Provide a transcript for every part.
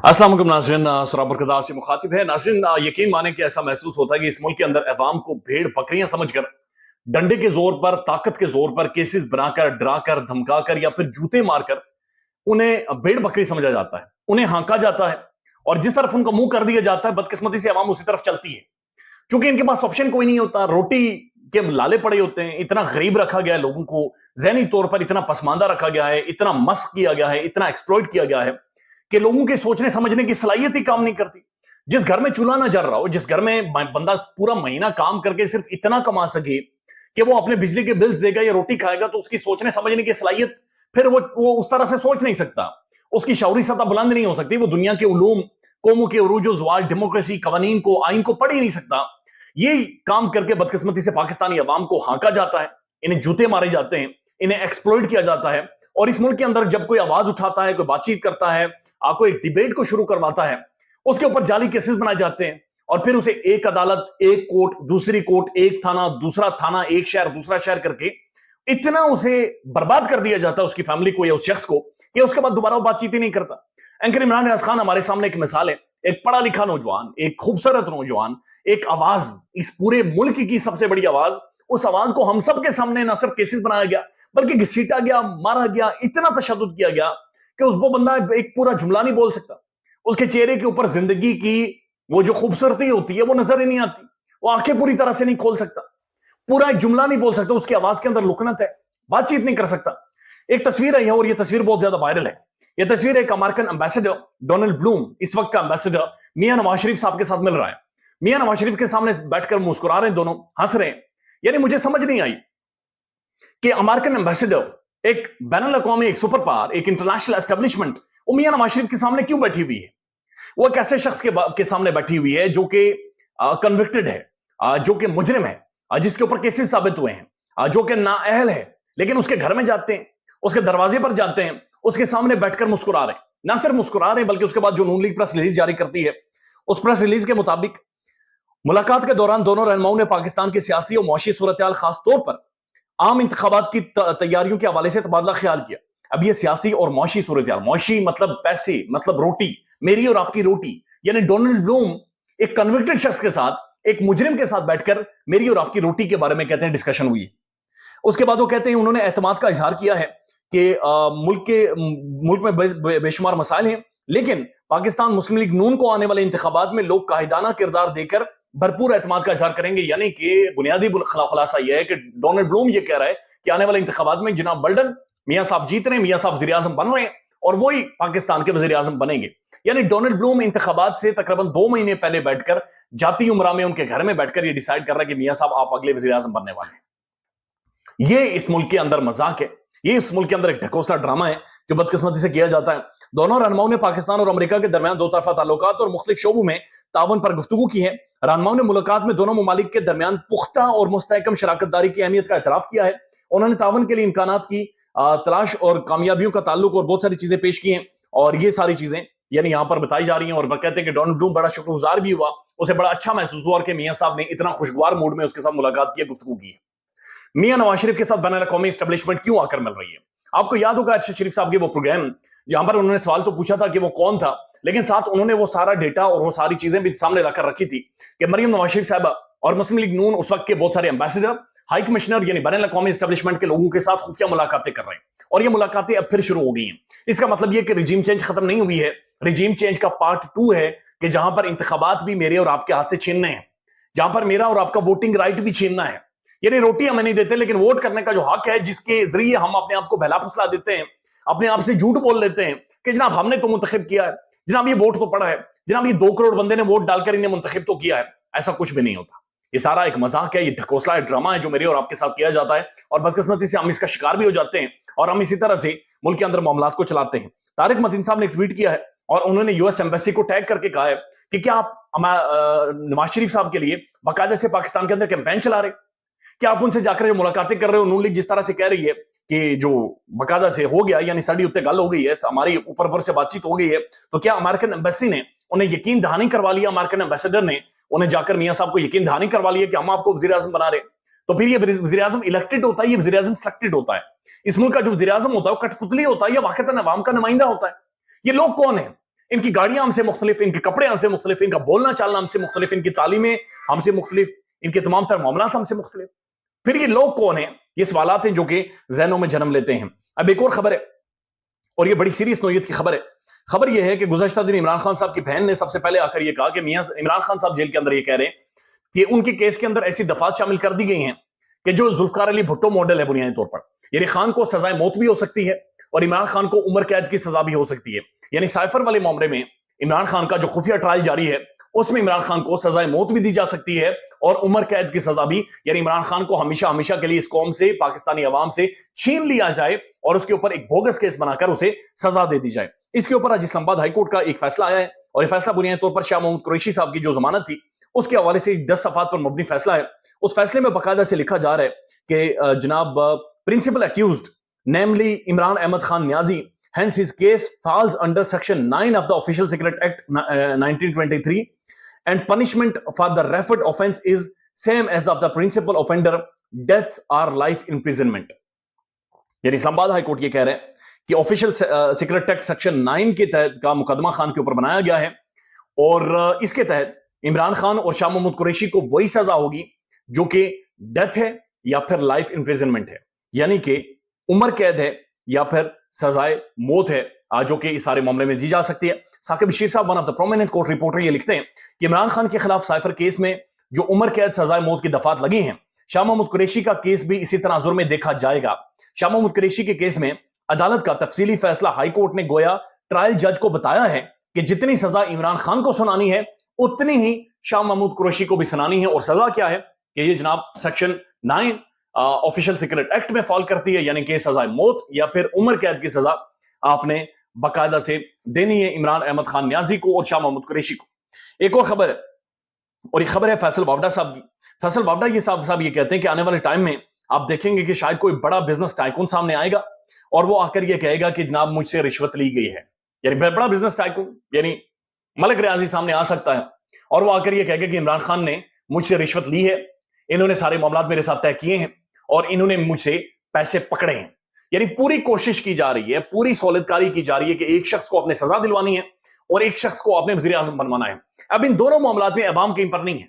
अस्सलाम वालेकुम नाज़रीन, सराब बरकत आपसे मुखातिब है। नाज़रीन, यकीन माने कि ऐसा महसूस होता है कि इस मुल्क के अंदर अवाम को भेड़ बकरियां समझकर डंडे के जोर पर, ताकत के जोर पर केसेस बनाकर, डराकर, धमकाकर या फिर जूते मारकर उन्हें भेड़ बकरी समझा जाता है, उन्हें हाँका जाता है और जिस तरफ उनका मुंह कर दिया जाता है, बदकिस्मती से अवाम उसी तरफ चलती है। क्योंकि इनके पास ऑप्शन कोई नहीं होता, रोटी के लाले पड़े होते हैं, इतना गरीब रखा गया है लोगों को, ज़हनी तौर पर इतना पसमानदा रखा गया है, इतना मस्क किया गया है, इतना एक्सप्लॉइट किया गया है कि लोगों के सोचने समझने की सलाहियत ही काम नहीं करती। जिस घर में चूल्हा ना जल रहा हो, जिस घर में बंदा पूरा महीना काम करके सिर्फ इतना कमा सके कि वो अपने बिजली के बिल्स देगा या रोटी खाएगा, तो उसकी सोचने समझने की सलाहियत फिर वो उस तरह से सोच नहीं सकता। उसकी शऊरी सतह बुलंद नहीं हो सकती, वो दुनिया के उलूम, कौमों के उरूज ज़वाल, डेमोक्रेसी, कवानीन को, आइन को पढ़ ही नहीं सकता। ये काम करके बदकिस्मती से पाकिस्तानी अवाम को हाँका जाता है, इन्हें जूते मारे जाते हैं, इन्हें एक्सप्लॉइट किया जाता है। और इस मुल्क के अंदर जब कोई आवाज उठाता है, कोई बातचीत करता है, कोई डिबेट को शुरू करवाता है, उसके ऊपर जाली केसेस बनाए जाते हैं और फिर उसे एक अदालत, एक कोर्ट, दूसरी कोर्ट, एक थाना, दूसरा थाना, एक शहर, दूसरा शहर करके इतना उसे बर्बाद कर दिया जाता है, उसकी फैमिली को या उस शख्स को, कि उसके बाद दोबारा वो बातचीत ही नहीं करता। एंकर इमरान रियाज खान हमारे सामने एक मिसाल है, एक पढ़ा लिखा नौजवान, एक खूबसूरत नौजवान, एक आवाज, इस पूरे मुल्क की सबसे बड़ी आवाज। उस आवाज को हम सब के सामने ना सिर्फ केसेस बनाया गया, बल्कि घसीटा गया, मारा गया, इतना तशद्दुद किया गया कि वो बंदा एक पूरा जुमला नहीं बोल सकता। उसके चेहरे के ऊपर जिंदगी की वो जो खूबसूरती होती है वो नजर ही नहीं आती। वो आंखें पूरी तरह से नहीं खोल सकता, पूरा एक जुमला नहीं बोल सकता, उसकी आवाज के अंदर लुकनत है, बातचीत नहीं कर सकता। एक तस्वीर आई है और ये तस्वीर बहुत ज्यादा वायरल है। ये तस्वीर एक अमेरिकन एम्बेसडर डोनाल्ड ब्लूम, इस वक्त का एम्बेसडर, मियां नवाज शरीफ साहब के साथ मिल रहा है। मियां नवाज शरीफ के सामने बैठकर मुस्कुरा रहे हैं, दोनों हंस रहे हैं। यानी मुझे समझ नहीं आई कि अमेरिकन एम्बेसडर, एक बैनुल अक़वामी, एक सुपर पावर, एक इंटरनेशनल एस्टेब्लिशमेंट, वो मियां नवाज शरीफ के सामने क्यों बैठी हुई है? वो एक ऐसे शख्स के सामने बैठी हुई है जो कि कन्विक्टेड है, जो कि मुजरिम है, जिसके ऊपर केसेस साबित हुए हैं, जो कि नाअहल है, लेकिन उसके घर में जाते हैं, उसके दरवाजे पर जाते हैं, उसके सामने बैठकर मुस्कुरा रहे हैं। ना सिर्फ मुस्कुरा रहे हैं, बल्कि उसके बाद जो नून लीग प्रेस रिलीज जारी करती है, उस प्रेस रिलीज के मुताबिक मुलाकात के दौरान दोनों रहनुमाओं ने पाकिस्तान की सियासी और मुआशी सूरत-ए-हाल, खास तौर पर आम इंतखाबात की तैयारियों के हवाले से तबादला ख्याल किया। अब ये सियासी और मुआशी सूरत-ए-हाल, मुआशी मतलब पैसे, मतलब रोटी, मेरी और आपकी रोटी। यानी डोनाल्ड ब्लूम एक कन्विक्टेड शख्स के साथ, एक मुजरिम के साथ बैठकर मेरी और आपकी रोटी के बारे में कहते हैं डिस्कशन हुई। उसके बाद वो कहते हैं उन्होंने एतमाद का इजहार किया है कि मुल्क में बेशुमार मसाइल हैं, लेकिन पाकिस्तान मुस्लिम लीग नून को आने वाले इंतखाबात में लोग काहिदाना किरदार देकर भरपूर एतमाद का इजहार करेंगे। यानी कि बुनियादी खुलासा यह है कि डोनाल्ड ब्लूम ये कह रहा है कि आने वाले इंतखाबात में जनाब बल्डन मियां साहब जीत रहे हैं, मियां साहब वज़ीर आज़म बन रहे हैं और वही पाकिस्तान के वज़ीर आज़म बनेंगे। यानी डोनाल्ड ब्लूम इंतखाबात से तकरीबन 2 महीने पहले बैठकर जाती उमरा में उनके घर में बैठकर ये डिसाइड कर रहा है कि मियां साहब आप अगले वज़ीर आज़म बनने वाले हैं। ये इस मुल्क के अंदर मजाक है, ये इस मुल्क के अंदर एक ढकोसला ड्रामा है जो बदकिस्मती से किया जाता है। दोनों रहनुमाओं ने पाकिस्तान और अमेरिका के दरमियान दो तरफा ताल्लुकात और मुख्तलिफ शोबों में तावन पर गुफ्तगू की है। रहनुमाओं ने मुलाकात में दोनों ममालिक के दरमियान पुख्ता और मुस्तहकम शराकत दारी की अहमियत का एतराफ किया है। उन्होंने तावन के लिए इम्कानात की तलाश और कामयाबियों का ताल्लुक और बहुत सारी चीजें पेश की हैं और ये सारी चीजें यानी यहाँ पर बताई जा रही हैं। और कहते हैं कि डोनाल्ड ब्लूम बड़ा शुक्रगुजार भी हुआ, उसे बड़ा अच्छा महसूस हुआ कि मियां साहब ने इतना खुशगवार मूड में उसके साथ मुलाकात की, गुफ्तगू की है। मियां नवाज शरीफ के साथ बैनुल अक़वामी एस्टेब्लिशमेंट क्यों आकर मिल रही है? आपको याद होगा अरशद शरीफ साहब के वो प्रोग्राम जहां पर उन्होंने सवाल तो पूछा था कि वो कौन था, लेकिन साथ उन्होंने वो सारा डेटा और वो सारी चीजें भी सामने रखकर रखी थी कि मरियम नवाज शरीफ साहबा और मुस्लिम लीग नून उस वक्त के बहुत सारे एम्बेसडर, हाई कमिश्नर यानी बैनुल अक़वामी एस्टेब्लिशमेंट के लोगों के साथ खुफिया मुलाकातें कर रहे हैं और ये मुलाकातें अब फिर शुरू हो गई हैं। इसका मतलब ये कि रिजीम चेंज खत्म नहीं हुई है, रिजीम चेंज का पार्ट 2 है कि जहां पर इंतखाबात भी मेरे और आपके हाथ से छीनने हैं, जहां पर मेरा और आपका वोटिंग राइट भी छीनना है। यानी रोटी हमें नहीं देते, लेकिन वोट करने का जो हक है, जिसके जरिए हम अपने आप को बहला फुसला देते हैं, अपने आप से झूठ बोल लेते हैं कि जनाब हमने तो मुंतखब किया है, जनाब ये वोट तो पड़ा है, जनाब ये 2 करोड़ बंदे ने वोट डालकर इन्हें मुंतखब तो किया है। ऐसा कुछ भी नहीं होता, ये सारा एक मजाक है, ये ढकोसला ड्रामा है जो मेरे और आपके साथ किया जाता है और बदकिस्मती से हम इसका शिकार भी हो जाते हैं और हम इसी तरह से मुल्क के अंदर मामलात को चलाते हैं। तारिक मतीन साहब ने एक ट्वीट किया है और उन्होंने यूएस एम्बेसी को टैग करके कहा है कि क्या आप नवाज शरीफ साहब के लिए बाकायदा से पाकिस्तान के अंदर कैंपेन चला रहे, क्या आप उनसे जाकर जो मुलाकातें कर रहे हो? नून लीग जिस तरह से कह रही है कि जो बकायदा से हो गया, यानी साड़ी उत्ते गल हो गई है, हमारी ऊपर से बातचीत हो गई है, तो क्या अमेरिकन एम्बेसी ने उन्हें यकीन दहानी करवा लिया, अमेरिकन एम्बेसडर ने उन्हें जाकर मियां साहब को यकीन दहानी करवा लिया कि हम आपको वज़ीर आज़म बना रहे? तो फिर ये वज़ीर आज़म इलेक्टेड होता है, ये वज़ीर आज़म सिलेक्टेड होता है। इस मुल्क का जो वज़ीर आज़म होता है वो कठपुतली होता है या वाकईतन अवाम का नुमाइंदा होता है? ये लोग कौन है? ان کی گاڑیاں ہم سے مختلف, ان کے کپڑے ہم سے مختلف, ان کا بولنا چالنا ہم سے مختلف, ان کی تعلیمیں ہم سے مختلف, ان کے تمام تر معاملات ہم سے مختلف. پھر یہ لوگ کون ہیں؟ یہ سوالات ہیں جو کہ ذہنوں میں جنم لیتے ہیں. اب ایک اور خبر ہے, اور یہ بڑی سیریس نوعیت کی خبر ہے. خبر یہ ہے کہ گزشتہ دن عمران خان صاحب کی بہن نے سب سے پہلے آ کر یہ کہا کہ میاں عمران خان صاحب جیل کے اندر یہ کہہ رہے ہیں کہ ان کے کیس کے اندر ایسی دفعات شامل کر دی گئی ہیں کہ جو ذوالفقار علی بھٹو ماڈل ہے بنیادی طور پر, یعنی خان کو سزائے موت بھی ہو سکتی ہے اور عمران خان کو عمر قید کی سزا بھی ہو سکتی ہے. یعنی سائفر والے معاملے میں عمران خان کا جو خفیہ ٹرائل جاری ہے اس میں عمران خان کو سزائے موت بھی دی جا سکتی ہے اور عمر قید کی سزا بھی, یعنی عمران خان کو ہمیشہ ہمیشہ کے لیے اس قوم سے, پاکستانی عوام سے چھین لیا جائے اور اس کے اوپر ایک بوگس کیس بنا کر اسے سزا دے دی جائے. اس کے اوپر آج اسلام آباد ہائی کورٹ کا ایک فیصلہ آیا ہے اور یہ فیصلہ بنیادی طور پر شاہ محمود قریشی صاحب کی جو ضمانت تھی اس کے حوالے سے 10 صفحات پر مبنی فیصلہ ہے. اس فیصلے میں باقاعدہ سے لکھا جا رہا ہے کہ جناب principal accused namely Imran Ahmed Khan Niazi, hence his case falls under section 9 of the Official Secret Act 1923 and punishment for the referred offense is same as of the principal offender, death or life imprisonment. یعنی اسلام آباد high court یہ کہہ رہے ہیں کہ official secret act section 9 کے تحت کا مقدمہ خان کے اوپر بنایا گیا ہے اور اس کے تحت عمران خان اور شاہ محمود قریشی کو وہی سزا ہوگی جو کہ ڈیتھ ہے یا پھر لائف امپریزنمنٹ ہے, یعنی کہ عمر قید ہے یا پھر سزائے موت ہے جو کہ اس سارے معاملے میں دی جا سکتی ہے. ثاقب بشیر صاحب one of the prominent court reporter یہ لکھتے ہیں کہ عمران خان کے خلاف سائفر کیس میں جو عمر قید سزائے موت کی دفعات لگی ہیں, شاہ محمود قریشی کا کیس بھی اسی تناظر میں دیکھا جائے گا. شاہ محمود قریشی کے کیس میں عدالت کا تفصیلی فیصلہ ہائی کورٹ نے گویا ٹرائل جج کو بتایا ہے کہ جتنی سزا عمران خان کو سنانی ہے اتنی ہی شاہ محمود قریشی کو بھی سنانی ہے. اور سزا کیا ہے کہ یہ جناب سیکشن 9 آفیشل سیکرٹ ایکٹ میں فال کرتی ہے, یعنی کہ سزائے موت یا پھر عمر قید کی سزا آپ نے باقاعدہ سے دینی ہے عمران احمد خان نیازی کو اور شاہ محمود قریشی کو. ایک اور خبر ہے اور یہ خبر ہے فیصل باوڈا صاحب کی. فیصل باوڈا یہ صاحب یہ کہتے ہیں کہ آنے والے ٹائم میں آپ دیکھیں گے کہ شاید کوئی بڑا بزنس ٹائکون سامنے آئے گا اور وہ آ کر یہ کہے گا کہ جناب مجھ سے رشوت لی گئی ہے. یعنی بڑا بزنس ٹائکون یعنی ملک ریاضی سامنے آ سکتا ہے اور وہ آ کر یہ کہے گا کہ عمران خان نے مجھ سے رشوت لی ہے, انہوں نے سارے معاملات میرے ساتھ طے کیے ہیں اور انہوں نے مجھ سے پیسے پکڑے ہیں. یعنی پوری کوشش کی جا رہی ہے, پوری سہولت کاری کی جا رہی ہے کہ ایک شخص کو اپنے سزا دلوانی ہے اور ایک شخص کو اپنے وزیر اعظم بنوانا ہے. اب ان دونوں معاملات میں عوام کہیں پر نہیں ہے.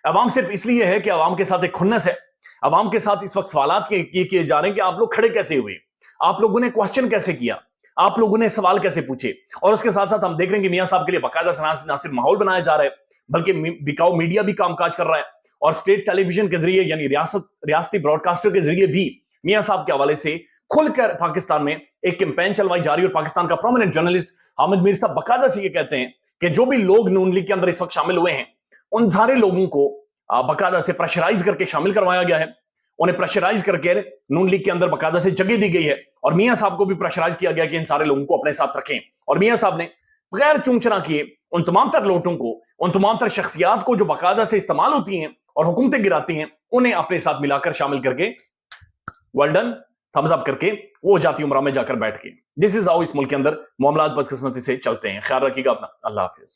عوام صرف اس لیے ہے کہ عوام کے ساتھ ایک کھنس ہے, عوام کے ساتھ اس وقت سوالات کیے جا رہے ہیں کہ آپ لوگ کھڑے کیسے ہوئے, آپ لوگوں نے کوشچن کیسے کیا, آپ لوگوں نے سوال کیسے پوچھے. اور اس کے ساتھ ساتھ ہم دیکھ رہے ہیں کہ میاں صاحب کے لیے باقاعدہ نہ صرف ماحول بنایا جا رہا ہے بلکہ بکاؤ میڈیا بھی کام کاج کر رہا ہے اور اسٹیٹ ٹیلی ویژن کے ذریعے یعنی ریاستی براڈ کاسٹر کے ذریعے بھی میاں صاحب کے حوالے سے کھل کر پاکستان میں ایک کیمپین چلوائی جا رہی ہے. اور پاکستان کا پرومیننٹ جرنلسٹ حامد میر صاحب باقاعدہ سے یہ کہتے ہیں کہ جو بھی لوگ نون لیگ کے اندر اس وقت شامل ہوئے ہیں ان سارے لوگوں کو باقاعدہ سے پریشرائز کر کے شامل کروایا گیا ہے, انہیں پریشرائز کر کے نون لیگ کے اندر باقاعدہ سے جگہ دی گئی ہے اور میاں صاحب کو بھی پریشرائز کیا گیا کہ ان سارے لوگوں کو اپنے ساتھ رکھیں. اور میاں صاحب نے بغیر چونچنا کیے ان تمام تر لوٹوں کو, ان تمام تر شخصیات کو جو باقاعدہ سے استعمال ہوتی ہیں اور حکومتیں گراتی ہیں انہیں اپنے ساتھ ملا کر شامل کر کے ویل ڈن تھمز اپ کر کے وہ جاتی عمرہ میں جا کر بیٹھ کے. دس از ہاؤ اس ملک کے اندر معاملات بدقسمتی سے چلتے ہیں. خیال رکھیے گا اپنا. اللہ حافظ.